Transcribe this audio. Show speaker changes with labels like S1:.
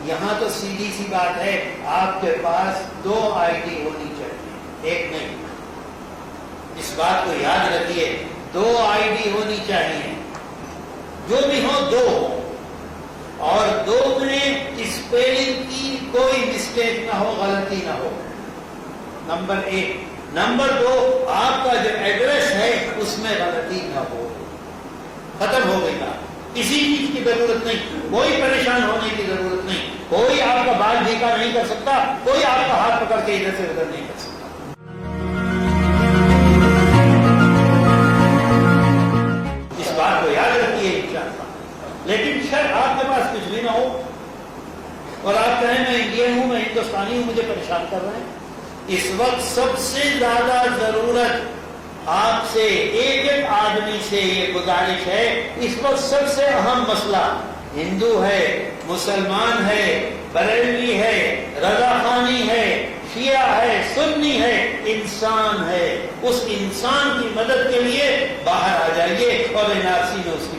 S1: یہاں تو سیدھی سی بات ہے، آپ کے پاس 2 آئی ڈی ہونی چاہیے، ایک نہیں۔ اس بات کو یاد رکھیے، 2 آئی ڈی ہونی چاہیے، جو بھی ہو 2 ہو، اور 2 میں اسپیلنگ کی کوئی مسٹیک نہ ہو، غلطی نہ ہو، نمبر 1۔ نمبر 2، آپ کا جو ایڈریس ہے اس میں غلطی نہ ہو۔ ختم ہو گئی بات، کسی چیز کی ضرورت نہیں، کوئی پریشان ہونے کی ضرورت نہیں، کوئی آپ کا بال بھیکا نہیں کر سکتا، کوئی آپ کا ہاتھ پکڑ کے ادھر سے ادھر نہیں کر سکتا۔ اس بات کو یاد رکھیے انشاءاللہ۔ لیکن شاید آپ کے پاس کچھ بھی نہ ہو اور آپ کہیں میں انڈین ہوں، میں ہندوستانی ہوں، مجھے پریشان کر رہے ہیں۔ اس وقت سب سے زیادہ ضرورت آپ سے، ایک ایک آدمی سے یہ گزارش ہے، اس وقت سب سے اہم مسئلہ ہندو ہے، مسلمان ہے، بریلوی ہے، رضا خانی ہے، شیعہ ہے، سنی ہے، انسان ہے۔ اس انسان کی مدد کے لیے باہر آ جائیے اور NRC میں اس کی